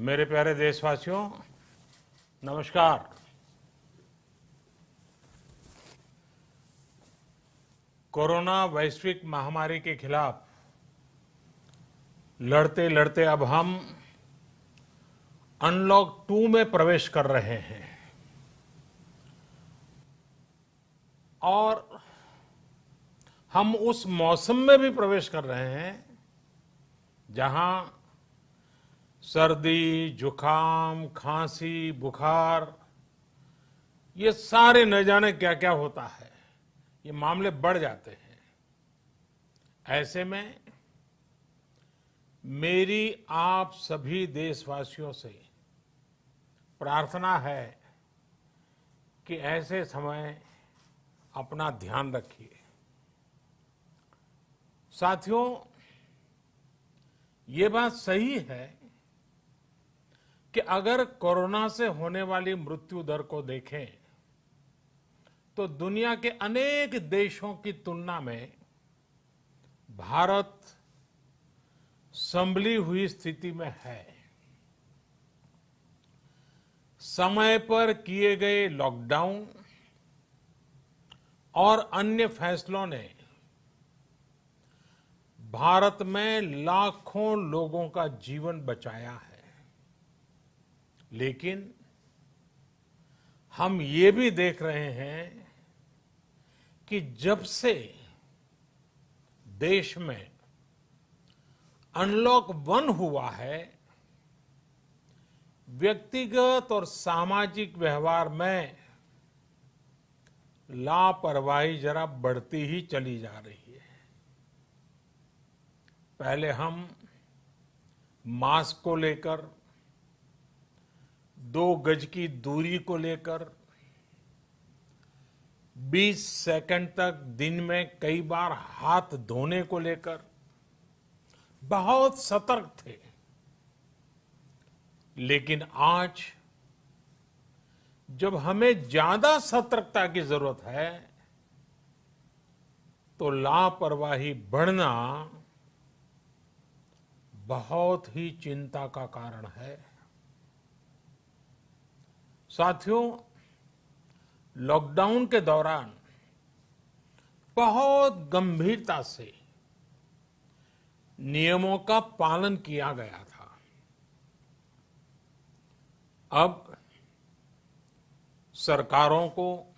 मेरे प्यारे देशवासियों, नमस्कार। कोरोना वैश्विक महामारी के खिलाफ लड़ते लड़ते अब हम अनलॉक 2 में प्रवेश कर रहे हैं और हम उस मौसम में भी प्रवेश कर रहे हैं जहां सर्दी, जुकाम, खांसी, बुखार ये सारे न जाने क्या क्या होता है, ये मामले बढ़ जाते हैं। ऐसे में मेरी आप सभी देशवासियों से प्रार्थना है कि ऐसे समय अपना ध्यान रखिए। साथियों, ये बात सही है कि अगर कोरोना से होने वाली मृत्यु दर को देखें तो दुनिया के अनेक देशों की तुलना में भारत संभली हुई स्थिति में है। समय पर किए गए लॉकडाउन और अन्य फैसलों ने भारत में लाखों लोगों का जीवन बचाया है, लेकिन हम ये भी देख रहे हैं कि जब से देश में अनलॉक 1 हुआ है, व्यक्तिगत और सामाजिक व्यवहार में लापरवाही जरा बढ़ती ही चली जा रही है। पहले हम मास्क को लेकर, 2 गज की दूरी को लेकर 20 सेकंड तक दिन में कई बार हाथ धोने को लेकर बहुत सतर्क थे, लेकिन आज जब हमें ज्यादा सतर्कता की जरूरत है तो लापरवाही बढ़ना बहुत ही चिंता का कारण है। साथियों, लॉकडाउन के दौरान बहुत गंभीरता से नियमों का पालन किया गया था। अब सरकारों को,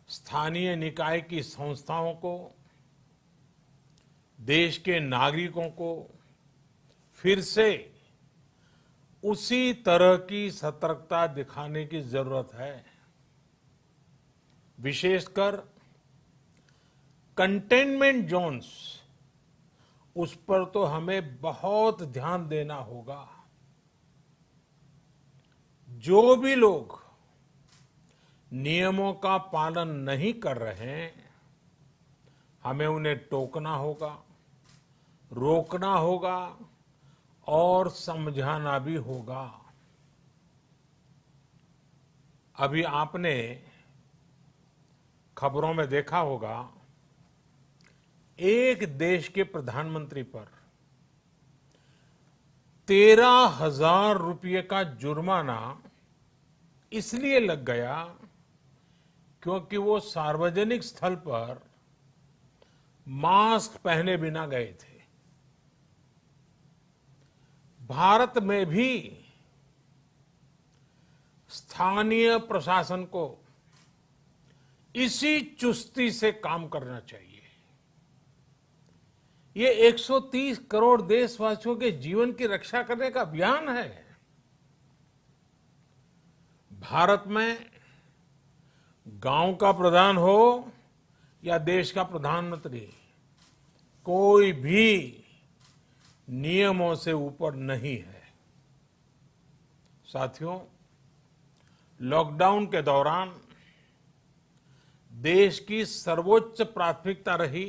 स्थानीय निकाय की संस्थाओं को, देश के नागरिकों को फिर से उसी तरह की सतर्कता दिखाने की जरूरत है। विशेषकर कंटेनमेंट जोन्स, उस पर तो हमें बहुत ध्यान देना होगा। जो भी लोग नियमों का पालन नहीं कर रहे हैं, हमें उन्हें टोकना होगा, रोकना होगा और समझाना भी होगा। अभी आपने खबरों में देखा होगा, एक देश के प्रधानमंत्री पर 13,000 रुपये का जुर्माना इसलिए लग गया क्योंकि वो सार्वजनिक स्थल पर मास्क पहने बिना गए थे। भारत में भी स्थानीय प्रशासन को इसी चुस्ती से काम करना चाहिए। ये 130 करोड़ देशवासियों के जीवन की रक्षा करने का अभियान है। भारत में गांव का प्रधान हो या देश का प्रधानमंत्री, कोई भी नियमों से ऊपर नहीं है। साथियों, लॉकडाउन के दौरान देश की सर्वोच्च प्राथमिकता रही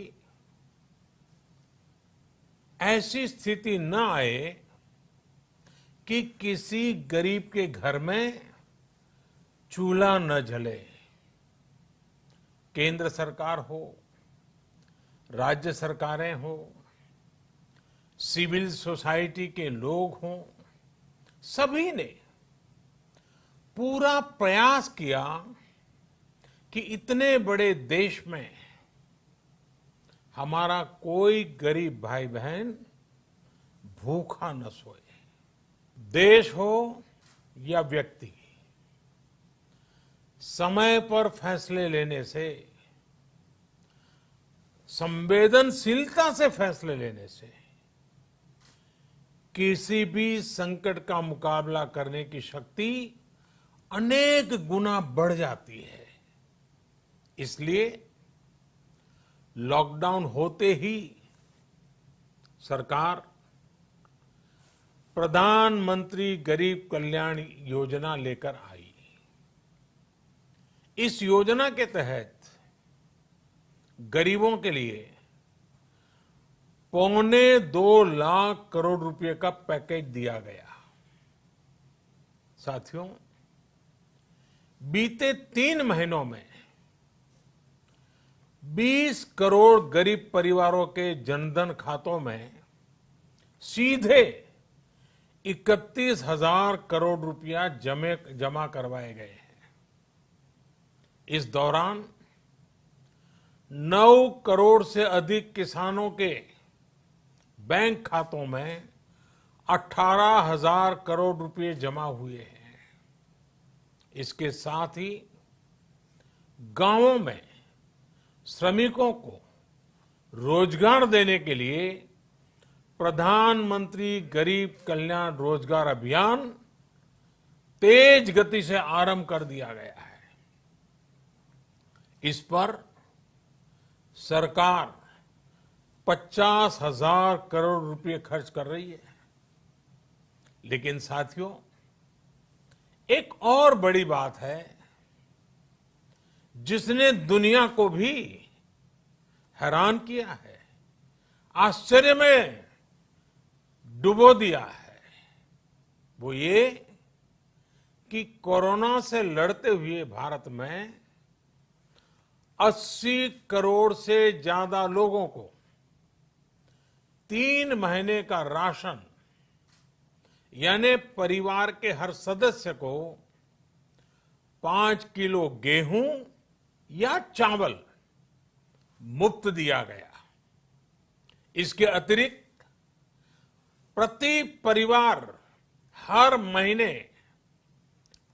ऐसी स्थिति न आए कि किसी गरीब के घर में चूल्हा न जले। केंद्र सरकार हो, राज्य सरकारें हो, सिविल सोसाइटी के लोग हों, सभी ने पूरा प्रयास किया कि इतने बड़े देश में हमारा कोई गरीब भाई बहन भूखा न सोए। देश हो या व्यक्ति, समय पर फैसले लेने से, संवेदनशीलता से फैसले लेने से किसी भी संकट का मुकाबला करने की शक्ति अनेक गुना बढ़ जाती है। इसलिए लॉकडाउन होते ही सरकार प्रधानमंत्री गरीब कल्याण योजना लेकर आई। इस योजना के तहत गरीबों के लिए 2.25 लाख करोड़ रुपए का पैकेज दिया गया। साथियों, बीते 3 महीनों में 20 करोड़ गरीब परिवारों के जनधन खातों में सीधे 31,000 करोड़ रुपया जमा करवाए गए हैं। इस दौरान 9 करोड़ से अधिक किसानों के बैंक खातों में 18,000 करोड़ रुपए जमा हुए हैं। इसके साथ ही गांवों में श्रमिकों को रोजगार देने के लिए प्रधानमंत्री गरीब कल्याण रोजगार अभियान तेज गति से आरंभ कर दिया गया है। इस पर सरकार 50,000 करोड़ रुपए खर्च कर रही है। लेकिन साथियों, एक और बड़ी बात है जिसने दुनिया को भी हैरान किया है, आश्चर्य में डुबो दिया है। वो ये कि कोरोना से लड़ते हुए भारत में 80 करोड़ से ज्यादा लोगों को 3 महीने का राशन, यानी परिवार के हर सदस्य को 5 किलो गेहूं या चावल मुफ्त दिया गया। इसके अतिरिक्त प्रति परिवार हर महीने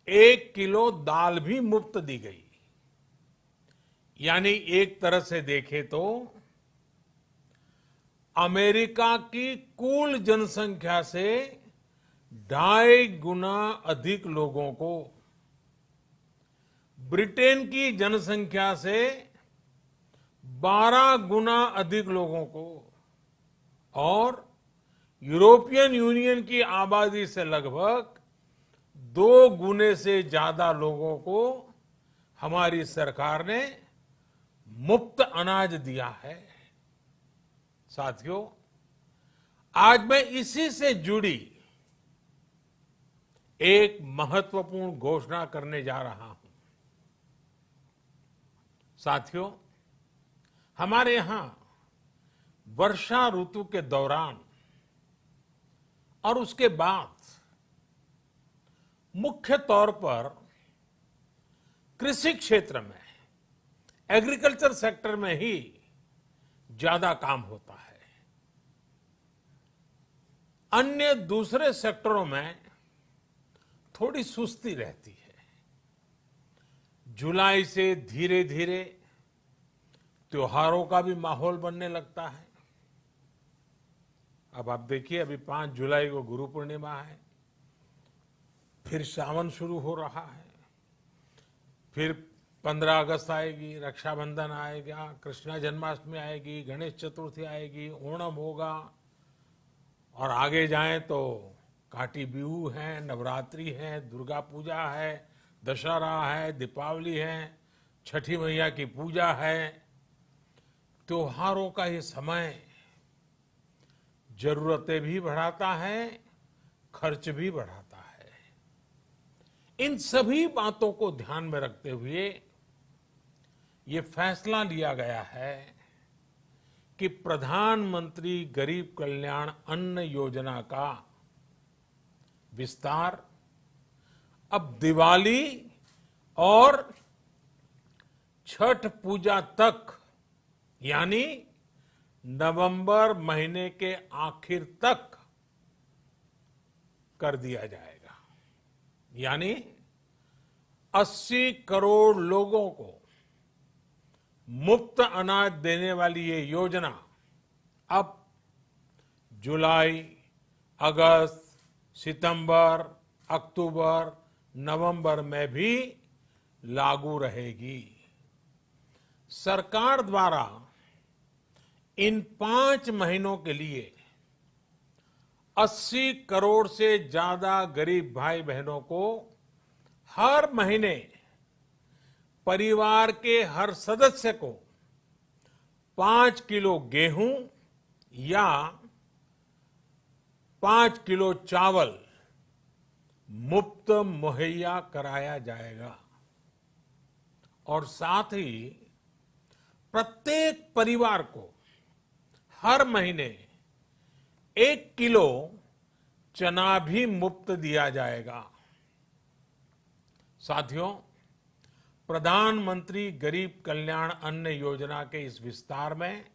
1 किलो दाल भी मुफ्त दी गई। यानी एक तरह से देखें तो अमेरिका की कुल जनसंख्या से 2.5 गुना अधिक लोगों को, ब्रिटेन की जनसंख्या से 12 गुना अधिक लोगों को और यूरोपियन यूनियन की आबादी से लगभग 2 गुने से ज्यादा लोगों को हमारी सरकार ने मुफ्त अनाज दिया है। साथियों, आज मैं इसी से जुड़ी एक महत्वपूर्ण घोषणा करने जा रहा हूं। साथियों, हमारे यहां वर्षा ऋतु के दौरान और उसके बाद मुख्य तौर पर कृषि क्षेत्र में, एग्रीकल्चर सेक्टर में ही ज्यादा काम होता है। अन्य दूसरे सेक्टरों में थोड़ी सुस्ती रहती है। जुलाई से धीरे धीरे त्योहारों का भी माहौल बनने लगता है। अब आप देखिए, अभी 5 जुलाई को गुरु पूर्णिमा है, फिर सावन शुरू हो रहा है, फिर 15 अगस्त आएगी, रक्षाबंधन आएगा, कृष्णा जन्माष्टमी आएगी, गणेश चतुर्थी आएगी, ओणम होगा और आगे जाएं तो काटी बिहू है, नवरात्रि है, दुर्गा पूजा है, दशहरा है, दीपावली है, छठी मैया की पूजा है। त्योहारों का ये समय जरूरतें भी बढ़ाता है, खर्च भी बढ़ाता है। इन सभी बातों को ध्यान में रखते हुए ये फैसला लिया गया है कि प्रधानमंत्री गरीब कल्याण अन्न योजना का विस्तार अब दिवाली और छठ पूजा तक, यानी नवंबर महीने के आखिर तक कर दिया जाएगा। यानी 80 करोड़ लोगों को मुफ्त अनाज देने वाली ये योजना अब जुलाई, अगस्त, सितंबर, अक्टूबर, नवंबर में भी लागू रहेगी। सरकार द्वारा इन 5 महीनों के लिए 80 करोड़ से ज्यादा गरीब भाई बहनों को हर महीने परिवार के हर सदस्य को 5 किलो गेहूं या 5 किलो चावल मुफ्त मुहैया कराया जाएगा। और साथ ही प्रत्येक परिवार को हर महीने 1 किलो चना भी मुफ्त दिया जाएगा। साथियों, प्रधानमंत्री गरीब कल्याण अन्न योजना के इस विस्तार में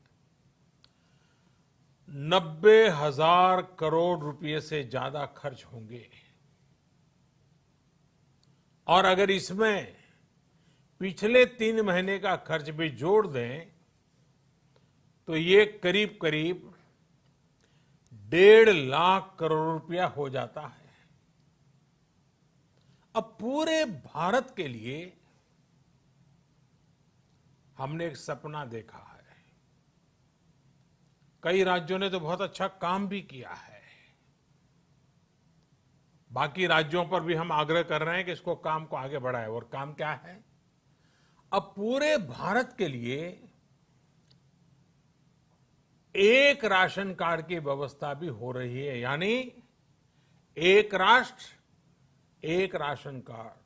90,000 करोड़ रुपए से ज्यादा खर्च होंगे। और अगर इसमें पिछले 3 महीने का खर्च भी जोड़ दें तो ये करीब करीब 1.5 लाख करोड़ रुपया हो जाता है। अब पूरे भारत के लिए हमने एक सपना देखा है। कई राज्यों ने तो बहुत अच्छा काम भी किया है। बाकी राज्यों पर भी हम आग्रह कर रहे हैं कि इसको काम को आगे बढ़ाएं। और काम क्या है? अब पूरे भारत के लिए एक राशन कार्ड की व्यवस्था भी हो रही है। यानी एक राष्ट्र एक ration card,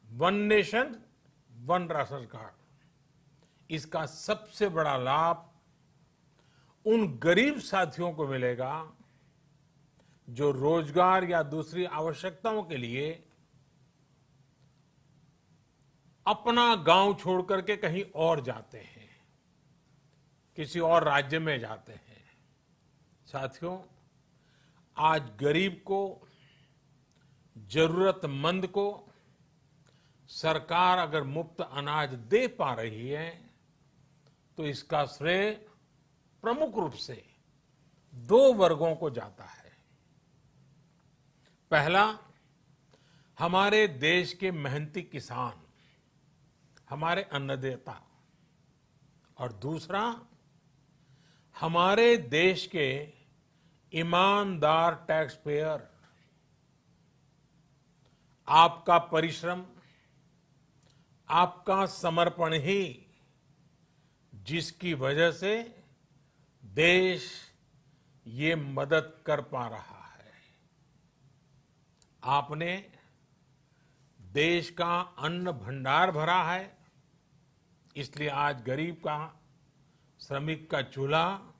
one nation one ration card. इसका सबसे बड़ा लाभ उन गरीब साथियों को मिलेगा जो रोजगार या दूसरी आवश्यकताओं के लिए अपना गांव छोड़ करके कहीं और जाते हैं, किसी और राज्य में जाते हैं। साथियों, आज गरीब को, जरूरतमंद को सरकार अगर मुफ्त अनाज दे पा रही है तो इसका श्रेय प्रमुख रूप से 2 वर्गों को जाता है। पहला, हमारे देश के मेहनती किसान, हमारे अन्नदाता। और दूसरा, हमारे देश के ईमानदार टैक्स पेयर। आपका परिश्रम, आपका समर्पण ही जिसकी वजह से देश ये मदद कर पा रहा है। आपने देश का अन्न भंडार भरा है, इसलिए आज गरीब का, श्रमिक का चूल्हा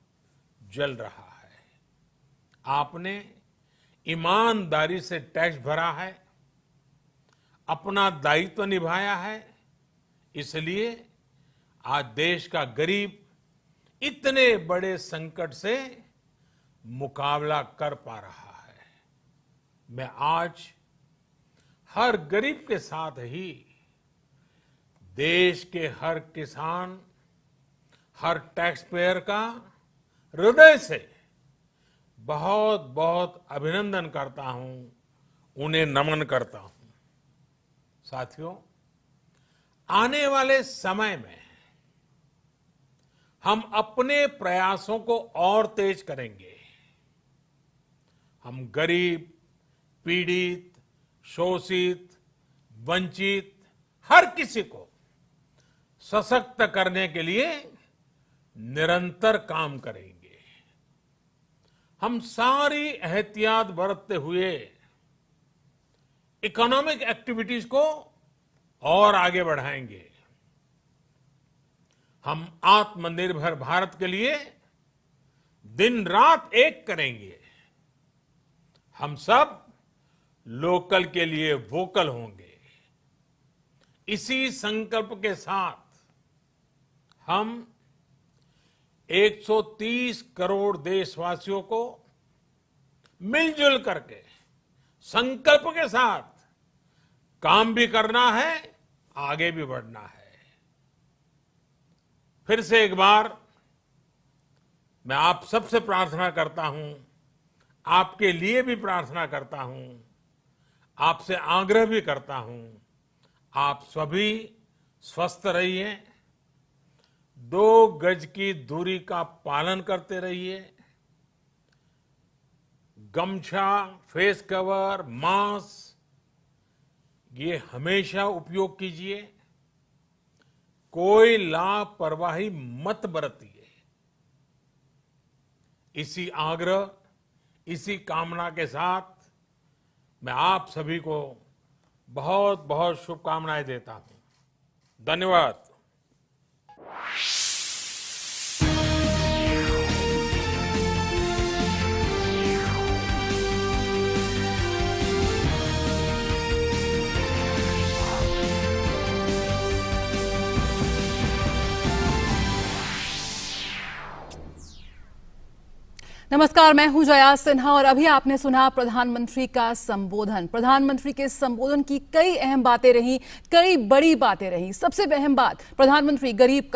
जल रहा है। आपने ईमानदारी से टैक्स भरा है, अपना दायित्व निभाया है, इसलिए आज देश का गरीब इतने बड़े संकट से मुकाबला कर पा रहा है। मैं आज हर गरीब के साथ ही देश के हर किसान, हर टैक्स पेयर का हृदय से बहुत बहुत अभिनंदन करता हूं, उन्हें नमन करता हूं। साथियों, आने वाले समय में हम अपने प्रयासों को और तेज करेंगे। हम गरीब, पीड़ित, शोषित, वंचित हर किसी को सशक्त करने के लिए निरंतर काम करेंगे। हम सारी एहतियात बरतते हुए इकोनॉमिक एक्टिविटीज को और आगे बढ़ाएंगे। हम आत्मनिर्भर भारत के लिए दिन रात एक करेंगे। हम सब लोकल के लिए वोकल होंगे। इसी संकल्प के साथ हम 130 करोड़ देशवासियों को मिलजुल करके संकल्प के साथ काम भी करना है, आगे भी बढ़ना है। फिर से एक बार मैं आप सबसे प्रार्थना करता हूं, आपके लिए भी प्रार्थना करता हूं, आपसे आग्रह भी करता हूं, आप सभी स्वस्थ रहिए, 2 गज की दूरी का पालन करते रहिए, गमछा, फेस कवर, मास्क ये हमेशा उपयोग कीजिए, कोई लापरवाही मत बरतिए। इसी आग्रह, इसी कामना के साथ मैं आप सभी को बहुत बहुत शुभकामनाएं देता हूं। धन्यवाद। नमस्कार, मैं हूं जया सिन्हा और अभी आपने सुना प्रधानमंत्री का संबोधन। प्रधानमंत्री के संबोधन की कई अहम बातें रही, कई बड़ी बातें रही। सबसे अहम बात, प्रधानमंत्री गरीब